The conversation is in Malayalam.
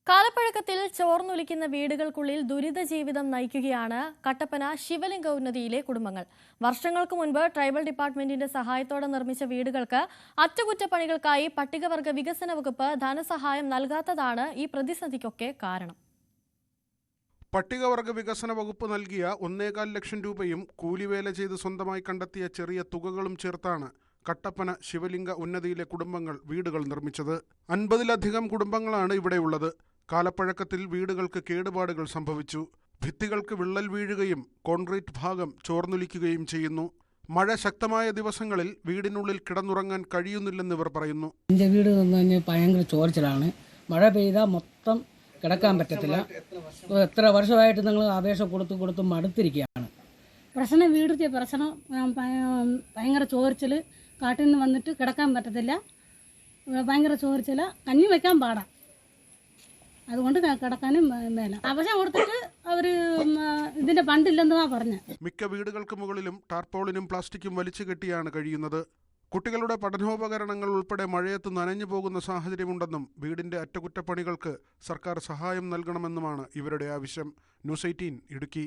കാലപ്പഴക്കത്തിൽ ചോർന്നൊലിക്കുന്ന വീടുകൾക്കുള്ളിൽ ദുരിത ജീവിതം നയിക്കുകയാണ് കട്ടപ്പന ശിവലിംഗ ഉന്നതിയിലെ കുടുംബങ്ങൾ. വർഷങ്ങൾക്ക് മുൻപ് ട്രൈബൽ ഡിപ്പാർട്ട്മെന്റിന്റെ സഹായത്തോടെ നിർമ്മിച്ച വീടുകൾക്ക് അറ്റകുറ്റപ്പണികൾക്കായി പട്ടികവർഗ വികസന വകുപ്പ് ധനസഹായം നൽകാത്തതാണ് ഈ പ്രതിസന്ധിക്കൊക്കെ കാരണം. പട്ടികവർഗ വികസന വകുപ്പ് നൽകിയ 1.25 ലക്ഷം രൂപയും കൂലിവേല ചെയ്ത് സ്വന്തമായി കണ്ടെത്തിയ ചെറിയ തുകകളും ചേർത്താണ് കട്ടപ്പന ശിവലിംഗ ഉന്നതിയിലെ കുടുംബങ്ങൾ വീടുകൾ നിർമ്മിച്ചത്. 50-ലധികം കുടുംബങ്ങളാണ് ഇവിടെയുള്ളത്. കാലപ്പഴക്കത്തിൽ വീടുകൾക്ക് കേടുപാടുകൾ സംഭവിച്ചു. ഭിത്തികൾക്ക് വിള്ളൽ വീഴുകയും കോൺക്രീറ്റ് ഭാഗം ചോർന്നൊലിക്കുകയും ചെയ്യുന്നു. മഴ ശക്തമായ ദിവസങ്ങളിൽ വീടിനുള്ളിൽ കിടന്നുറങ്ങാൻ കഴിയുന്നില്ലെന്ന് ഇവർ പറയുന്നു. എൻ്റെ വീട് ഭയങ്കര ചോർച്ചിലാണ്. മഴ പെയ്താൽ മൊത്തം കിടക്കാൻ പറ്റത്തില്ല. എത്ര വർഷമായിട്ട് നിങ്ങൾ അപേക്ഷ കൊടുത്ത് മടുത്തിരിക്കുകയാണ്. പ്രശ്നം വീടിൻ്റെ പ്രശ്നം ഭയങ്കര ചോർച്ചിൽ, കാട്ടിൽ നിന്ന് വന്നിട്ട് കിടക്കാൻ പറ്റത്തില്ല. ഭയങ്കര ചോർച്ചിൽ, കഞ്ഞി വെക്കാൻ പാടാം. അതുകൊണ്ട് കിടക്കാനും മേല. അപേക്ഷ കൊടുത്തിട്ട് അവർ ഇതിന്റെ ഫണ്ടില്ലെന്നാണ് പറഞ്ഞത്. മിക്ക വീടുകൾക്ക് മുകളിലും ടാർപോളിനും പ്ലാസ്റ്റിക്കും വലിച്ചു കെട്ടിയാണ് കഴിയുന്നത്. കുട്ടികളുടെ പഠനോപകരണങ്ങൾ ഉൾപ്പെടെ മഴയത്ത് നനഞ്ഞു പോകുന്ന സാഹചര്യമുണ്ടെന്നും വീടിന്റെ അറ്റകുറ്റപ്പണികൾക്ക് സർക്കാർ സഹായം നൽകണമെന്നുമാണ് ഇവരുടെ ആവശ്യം. ന്യൂസ് 18 ഇടുക്കി.